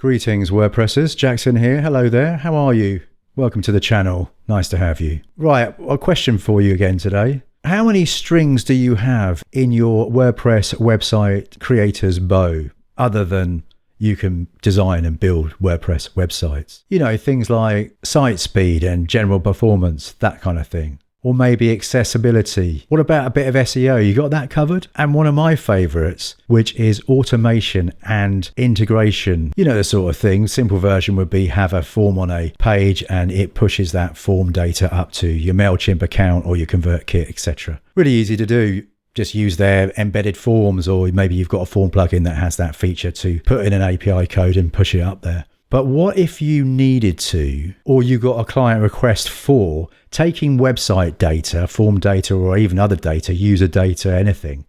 Greetings WordPressers, Jackson here. Hello there, how are you? Welcome to the channel, nice to have you. Right, a question for you again today. How many strings do you have in your WordPress website creator's bow, other than you can design and build WordPress websites? You know, things like site speed and general performance, that kind of thing. Or maybe accessibility. What about a bit of SEO? You got that covered? And one of my favorites, which is automation and integration. You know, the sort of thing. Simple version would be have a form on a page and it pushes that form data up to your MailChimp account or your ConvertKit, etc. Really easy to do. Just use their embedded forms, or maybe you've got a form plugin that has that feature to put in an API code and push it up there. But what if you needed to, or you got a client request for taking website data, form data, or even other data, user data, anything,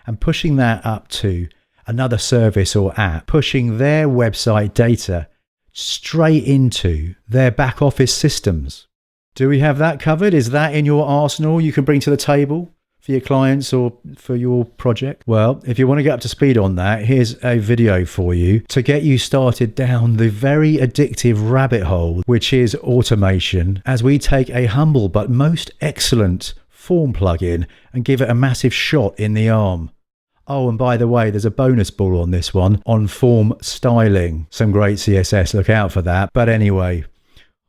and pushing that up to another service or app, pushing their website data straight into their back office systems? Do we have that covered? Is that in your arsenal you can bring to the table for your clients or for your project? Well, if you want to get up to speed on that, here's a video for you to get you started down the very addictive rabbit hole, which is automation, as we take a humble but most excellent form plugin and give it a massive shot in the arm. Oh, and by the way, there's a bonus ball on this one on form styling. Some great CSS, look out for that. But anyway,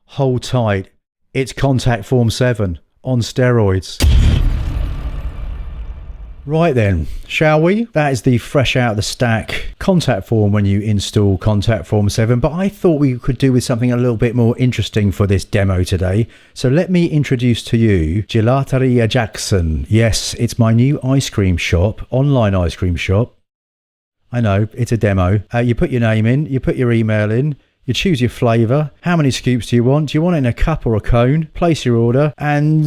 hold tight. It's Contact Form 7 on steroids. Right then, shall we? That is the fresh out of the stack contact form when you install Contact Form 7, but I thought we could do with something a little bit more interesting for this demo today. So let me introduce to you Gelateria Jackson. Yes, it's my new ice cream shop, online ice cream shop. I know, it's a demo. You put your name in, you put your email in, you choose your flavour. How many scoops do you want? Do you want it in a cup or a cone? Place your order and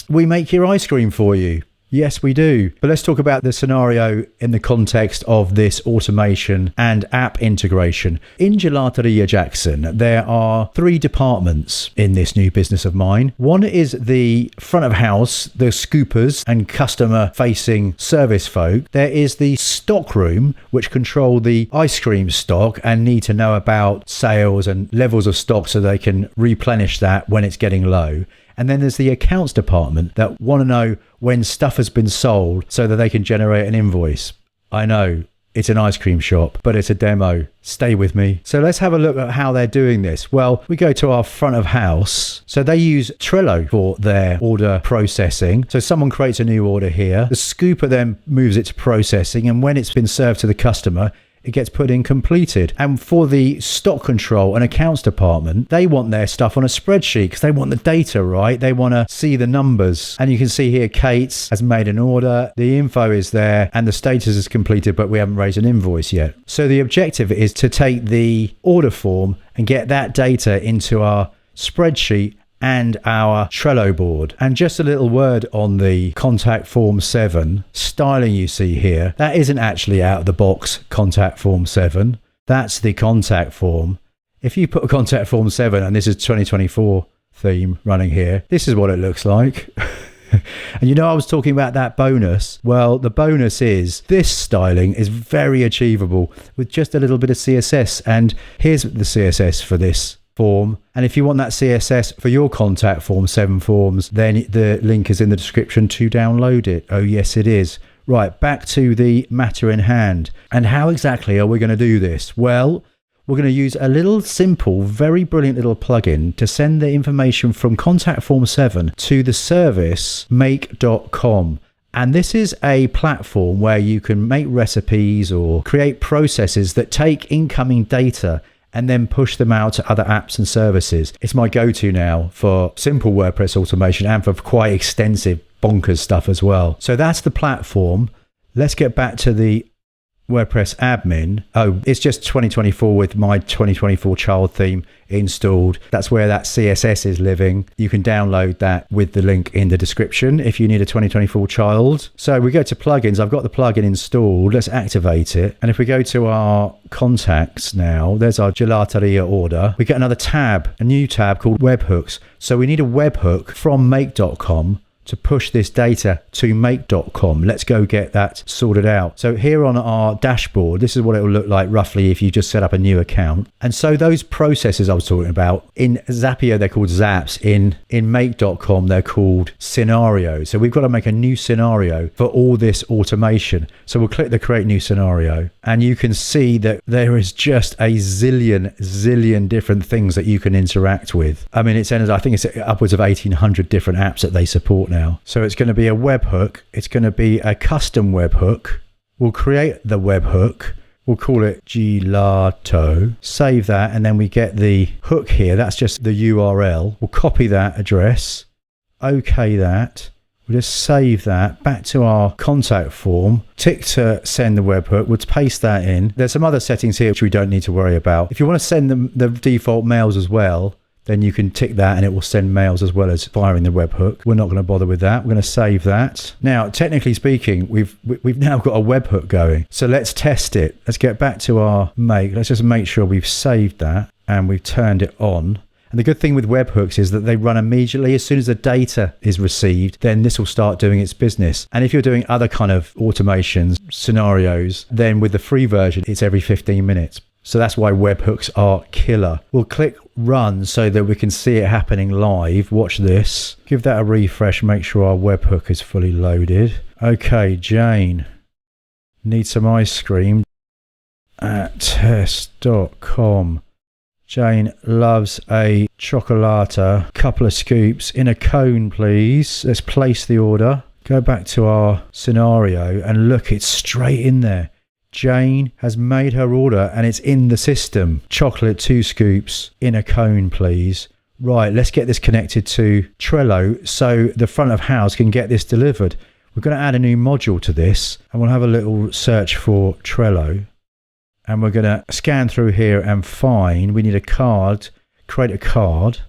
we make your ice cream for you. Yes, we do. But let's talk about the scenario in the context of this automation and app integration. In Gelateria Jackson, there are 3 departments in this new business of mine. One is the front of house, the scoopers and customer facing service folk. There is the stock room, which control the ice cream stock and need to know about sales and levels of stock so they can replenish that when it's getting low. And then there's the accounts department that want to know when stuff has been sold so that they can generate an invoice. I know, it's an ice cream shop, but it's a demo. Stay with me. So let's have a look at how they're doing this. Well, we go to our front of house. So they use Trello for their order processing. So someone creates a new order here. The scooper then moves it to processing. And when it's been served to the customer, it gets put in completed. And for the stock control and accounts department, they want their stuff on a spreadsheet because they want the data, right? They want to see the numbers. And you can see here, Kate's has made an order. The info is there and the status is completed, but we haven't raised an invoice yet. So the objective is to take the order form and get that data into our spreadsheet and our Trello board. And just a little word on the Contact Form 7 styling you see here. That isn't actually out of the box Contact Form 7. That's the contact form. If you put a Contact Form 7, and this is 2024 theme running here, this is what it looks like. And you know, I was talking about that bonus. Well, the bonus is this styling is very achievable with just a little bit of CSS. And here's the CSS for this form. And if you want that CSS for your Contact Form 7 forms, then the link is in the description to download it. Oh yes, it is. Right, back to the matter in hand. And how exactly are we going to do this? Well, we're going to use a little simple, very brilliant little plugin to send the information from Contact Form 7 to the service make.com. And this is a platform where you can make recipes or create processes that take incoming data and then push them out to other apps and services. It's my go-to now for simple WordPress automation and for quite extensive bonkers stuff as well. So that's the platform. Let's get back to the WordPress admin. Oh, it's just 2024 with my 2024 child theme installed. That's where that CSS is living. You can download that with the link in the description if you need a 2024 child. So we go to plugins. I've got the plugin installed. Let's activate it. And if we go to our contacts now, there's our Gelateria order. We get another tab, a new tab called webhooks. So we need a webhook from make.com to push this data to make.com. Let's go get that sorted out. So here on our dashboard, this is what it will look like roughly if you just set up a new account. And so those processes I was talking about, in Zapier, they're called zaps. In make.com, they're called scenarios. So we've got to make a new scenario for all this automation. So we'll click the create new scenario, and you can see that there is just a zillion different things that you can interact with. I mean, I think it's upwards of 1,800 different apps that they support now. So it's going to be a webhook. It's going to be a custom webhook. We'll create the webhook. We'll call it gelato. Save that, and then we get the hook here. That's just the URL. We'll copy that address. Okay, that. We'll just save that back to our contact form. Tick to send the webhook. We'll paste that in. There's some other settings here which we don't need to worry about. If you want to send them the default mails as well, then you can tick that and it will send mails as well as firing the webhook. We're not going to bother with that. We're going to save that. Now, technically speaking, we've now got a webhook going. So let's test it. Let's get back to our make. Let's just make sure we've saved that and we've turned it on. And the good thing with webhooks is that they run immediately. As soon as the data is received, then this will start doing its business. And if you're doing other kind of automations, scenarios, then with the free version, it's every 15 minutes. So that's why webhooks are killer. We'll click run so that we can see it happening live. Watch this. Give that a refresh. Make sure our webhook is fully loaded. Okay, Jane needs some ice cream at test.com. Jane loves a chocolata. Couple of scoops in a cone, please. Let's place the order. Go back to our scenario and look, it's straight in there. Jane has made her order and it's in the system. Chocolate, 2 scoops in a cone, please. Right, let's get this connected to Trello so the front of house can get this delivered. We're going to add a new module to this and we'll have a little search for Trello. And we're going to scan through here and find, we need a card, create a card.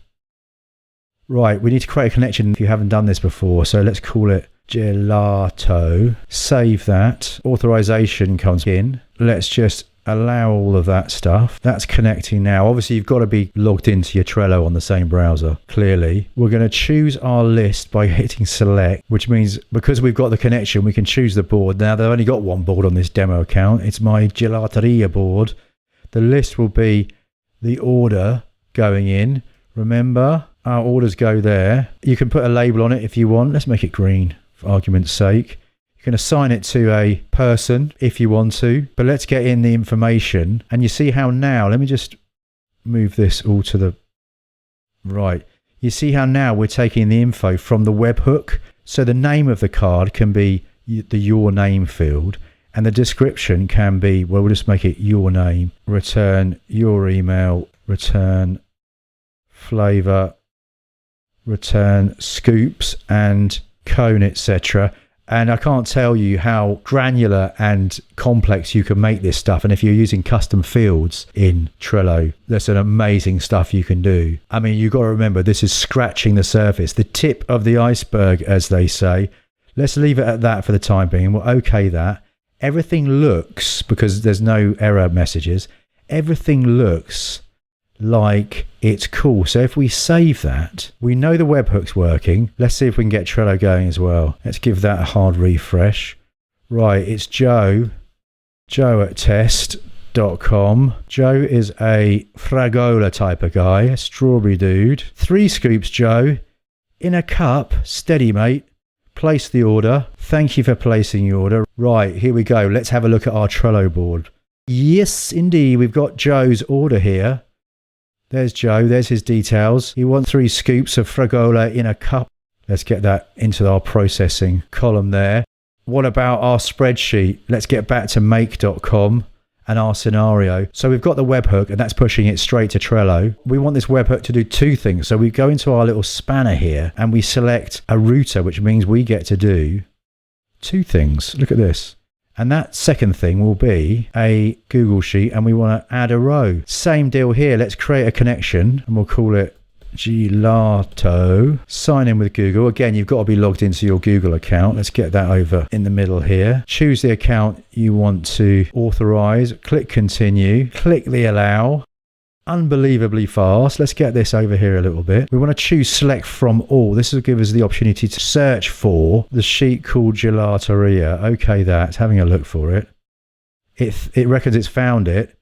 Right, we need to create a connection if you haven't done this before. So let's call it gelato. Save that. Authorization comes in. Let's just allow all of that stuff. That's connecting now. Obviously, you've got to be logged into your Trello on the same browser, clearly. We're going to choose our list by hitting select, which means because we've got the connection, we can choose the board. Now, they've only got one board on this demo account. It's my gelateria board. The list will be the order going in. Remember, our orders go there. You can put a label on it if you want. Let's make it green for argument's sake. You can assign it to a person if you want to, but let's get in the information. And you see how now, let me just move this all to the right. You see how now we're taking the info from the webhook. So the name of the card can be the your name field, and the description can be, well, we'll just make it your name, return your email, return flavor, return scoops and cone, etc. And I can't tell you how granular and complex you can make this stuff. And if you're using custom fields in Trello, there's some amazing stuff you can do. I mean, you've got to remember, this is scratching the surface, the tip of the iceberg, as they say. Let's leave it at that for the time being. We'll okay that. Everything looks, because there's no error messages, everything looks like it's cool. So if we save that, we know the webhook's working. Let's see if we can get Trello going as well. Let's give that a hard refresh. Right, it's Joe at test.com. Joe is a fragola type of guy, a strawberry dude. 3 scoops, Joe, in a cup. Steady, mate. Place the order. Thank you for placing your order. Right, here we go. Let's have a look at our Trello board. Yes, indeed. We've got Joe's order here. There's Joe, there's his details. He wants 3 scoops of fragola in a cup. Let's get that into our processing column there. What about our spreadsheet? Let's get back to make.com and our scenario. So we've got the webhook and that's pushing it straight to Trello. We want this webhook to do 2 things. So we go into our little spanner here and we select a router, which means we get to do 2 things. Look at this. And that second thing will be a Google Sheet, and we want to add a row. Same deal here. Let's create a connection and we'll call it gelato. Sign in with Google. Again, you've got to be logged into your Google account. Let's get that over in the middle here. Choose the account you want to authorize. Click continue. Click the allow. unbelievably fast. Let's get this over here a little bit. We want to choose select from all. This will give us the opportunity to search for the sheet called gelateria. Okay, that's having a look for it. It reckons it's found it.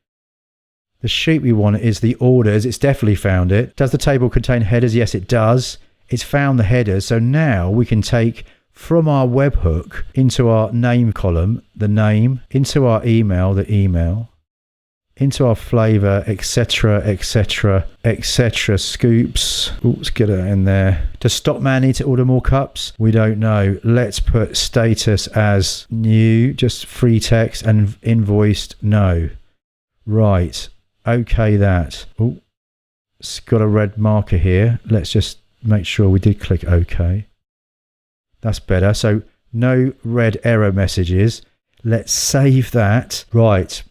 The sheet we want is the orders. It's definitely found it. Does the table contain headers? Yes, it does. It's found the headers. So now we can take from our webhook into our name column, the name, into our email, the email, into our flavor, etc., etc., etc. Scoops. Ooh, let's get it in there. Does Stockman need to order more cups? We don't know. Let's put status as new, just free text, and invoiced no. Right. Okay, that. Oh, it's got a red marker here. Let's just make sure we did click OK. That's better. So no red error messages. Let's save that. Right.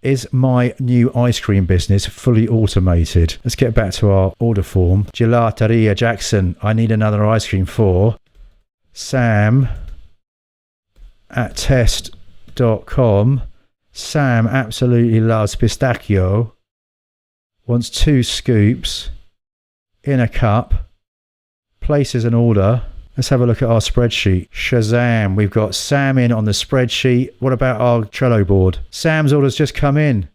Is my new ice cream business fully automated? Let's get back to our order form. Gelateria Jackson. I need another ice cream for Sam at test.com. Sam absolutely loves pistachio. Wants 2 scoops in a cup. Places an order. Let's have a look at our spreadsheet. Shazam, we've got Sam in on the spreadsheet. What about our Trello board? Sam's orders just come in.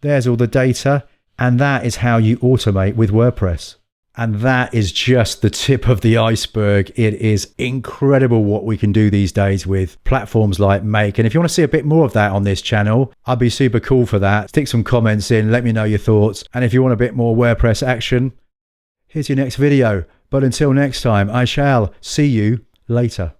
There's all the data. And that is how you automate with WordPress. And that is just the tip of the iceberg. It is incredible what we can do these days with platforms like Make. And if you want to see a bit more of that on this channel, I'd be super cool for that. Stick some comments in, let me know your thoughts. And if you want a bit more WordPress action, here's your next video. But until next time, I shall see you later.